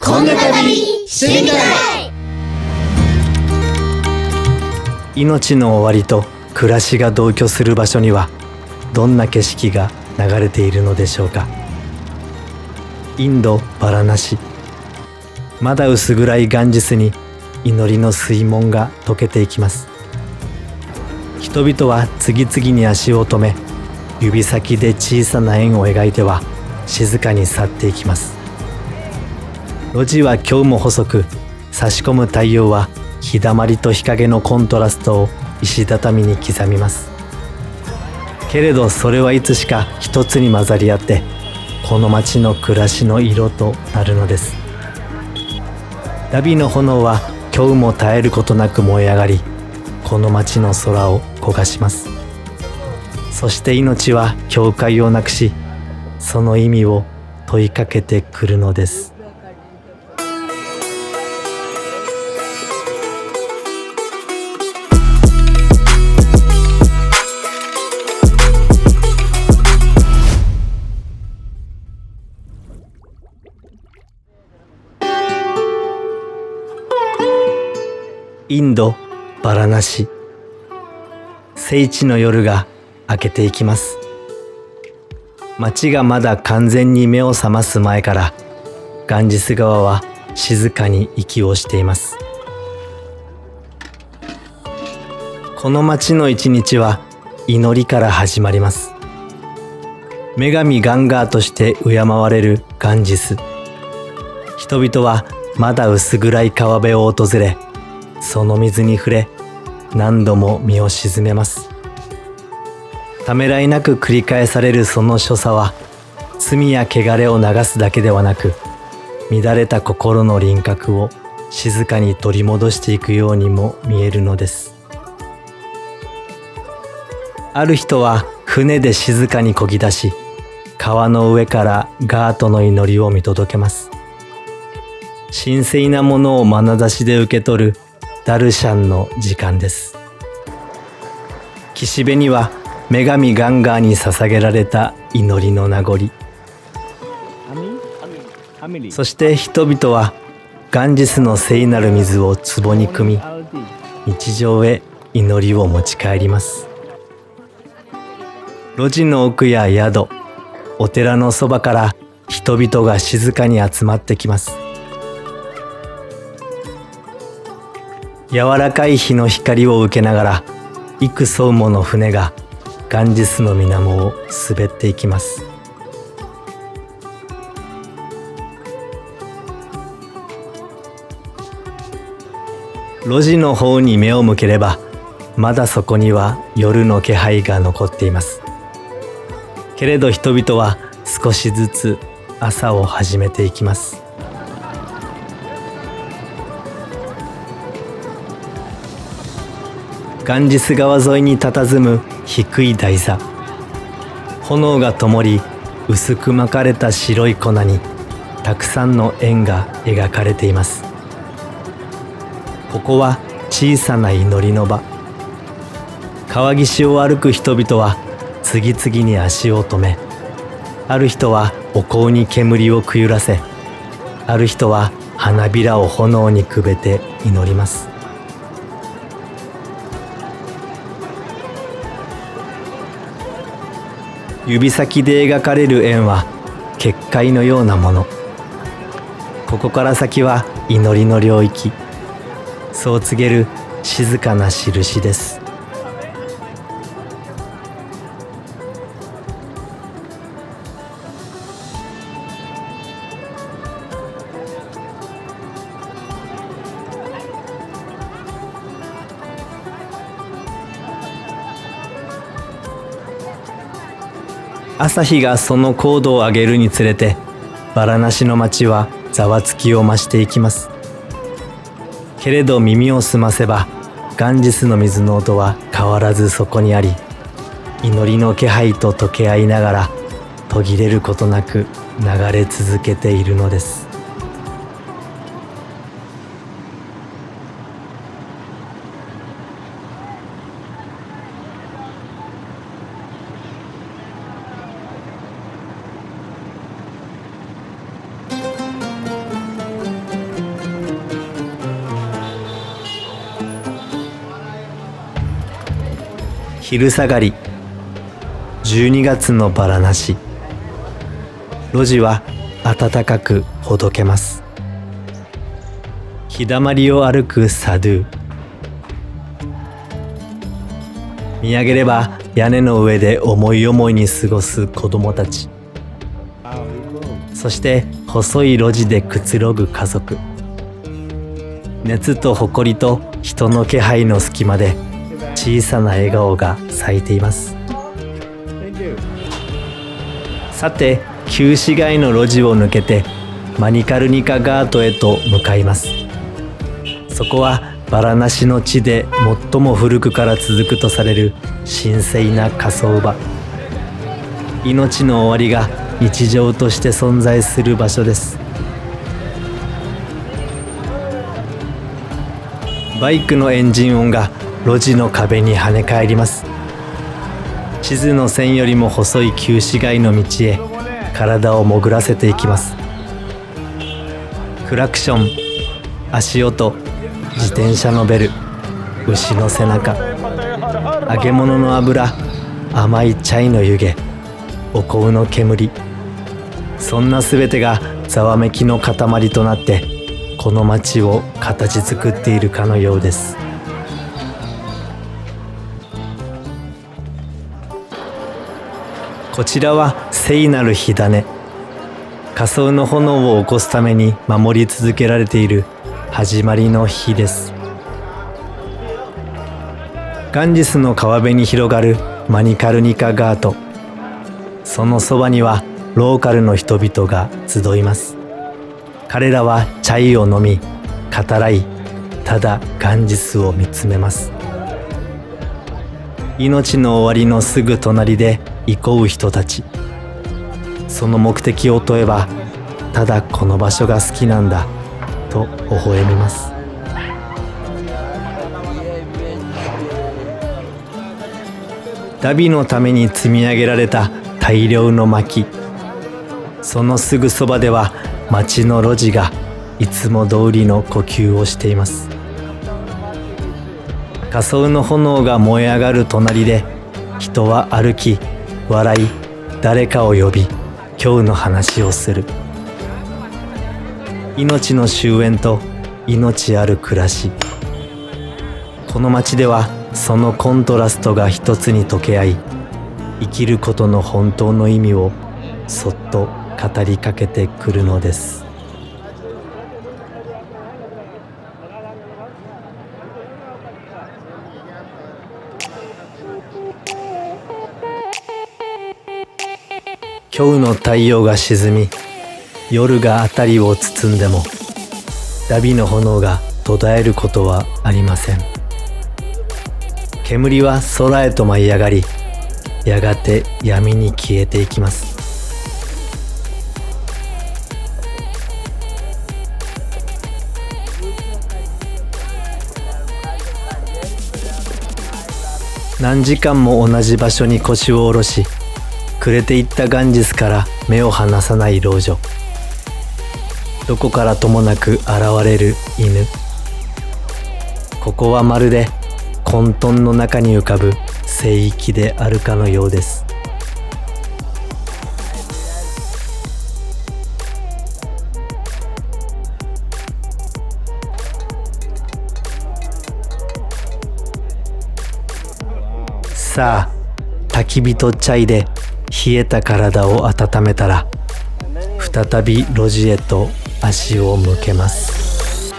こんな旅してみたい。命の終わりと暮らしが同居する場所にはどんな景色が流れているのでしょうか。インド・バラナシ。まだ薄暗いガンジスに祈りの水門が溶けていきます。人々は次々に足を止め、指先で小さな円を描いては静かに去っていきます。路地は今日も細く、差し込む太陽は日だまりと日陰のコントラストを石畳に刻みます。けれどそれはいつしか一つに混ざり合って、この街の暮らしの色となるのです。ダビの炎は今日も絶えることなく燃え上がり、この街の空を焦がします。そして命は境界をなくし、その意味を問いかけてくるのです。インド・バラナシ。聖地の夜が明けていきます。街がまだ完全に目を覚ます前から、ガンジス川は静かに息をしています。この街の一日は祈りから始まります。女神ガンガーとして敬われるガンジス。人々はまだ薄暗い川辺を訪れ、その水に触れ、何度も身を沈めます。ためらいなく繰り返されるその所作は、罪や汚れを流すだけではなく、乱れた心の輪郭を静かに取り戻していくようにも見えるのです。ある人は船で静かに漕ぎ出し、川の上からガートの祈りを見届けます。神聖なものを眼差しで受け取るダルシャンの時間です。岸辺には女神ガンガーに捧げられた祈りの名残。そして人々はガンジスの聖なる水を壺に汲み、日常へ祈りを持ち帰ります。路地の奥や宿、お寺のそばから人々が静かに集まってきます。柔らかい日の光を受けながら、幾艘もの船がガンジスの水面を滑っていきます。路地の方に目を向ければ、まだそこには夜の気配が残っています。けれど人々は少しずつ朝を始めていきます。ガンジス川沿いに佇む低い台座。炎が灯り、薄く巻かれた白い粉にたくさんの円が描かれています。ここは小さな祈りの場。川岸を歩く人々は次々に足を止め、ある人はお香に煙をくゆらせ、ある人は花びらを炎にくべて祈ります。指先で描かれる円は結界のようなもの。ここから先は祈りの領域。そう告げる静かな印です。朝日がその高度を上げるにつれて、バラナシの街はざわつきを増していきます。けれど耳を澄ませば、ガンジスの水の音は変わらずそこにあり、祈りの気配と溶け合いながら途切れることなく流れ続けているのです。昼下がり、12月のバラナシ。路地は暖かくほどけます。日だまりを歩くサドゥ。見上げれば屋根の上で思い思いに過ごす子供たち。そして細い路地でくつろぐ家族。熱と誇りと人の気配の隙間で小さな笑顔が咲いています。さて、旧市街の路地を抜けてマニカルニカガートへと向かいます。そこはバラナシの地で最も古くから続くとされる神聖な火葬場。命の終わりが日常として存在する場所です。バイクのエンジン音が路地の壁に跳ね返ります。地図の線よりも細い旧市街の道へ体を潜らせていきます。クラクション、足音、自転車のベル、牛の背中、揚げ物の油、甘いチャイの湯気、お香の煙、そんなすべてがざわめきの塊となってこの街を形作っているかのようです。こちらは聖なる火種。火葬の炎を起こすために守り続けられている始まりの火です。ガンジスの川辺に広がるマニカルニカガート。そのそばにはローカルの人々が集います。彼らはチャイを飲み、語らい、ただガンジスを見つめます。命の終わりのすぐ隣で憩う人たち。その目的を問えば、ただこの場所が好きなんだと微笑みます。ダビのために積み上げられた大量の薪。そのすぐそばでは町の路地がいつも通りの呼吸をしています。火葬の炎が燃え上がる隣で人は歩き、笑い、誰かを呼び、今日の話をする。命の終焉と命ある暮らし。この町ではそのコントラストが一つに溶け合い、生きることの本当の意味をそっと語りかけてくるのです。今日の太陽が沈み、夜が辺りを包んでも、ダビの炎が途絶えることはありません。煙は空へと舞い上がり、やがて闇に消えていきます。何時間も同じ場所に腰を下ろし、暮れていったガンジスから目を離さない老女。どこからともなく現れる犬。ここはまるで混沌の中に浮かぶ聖域であるかのようです。さあ、焚き火とチャイで冷えた体を温めたら、再び路地へと足を向けます。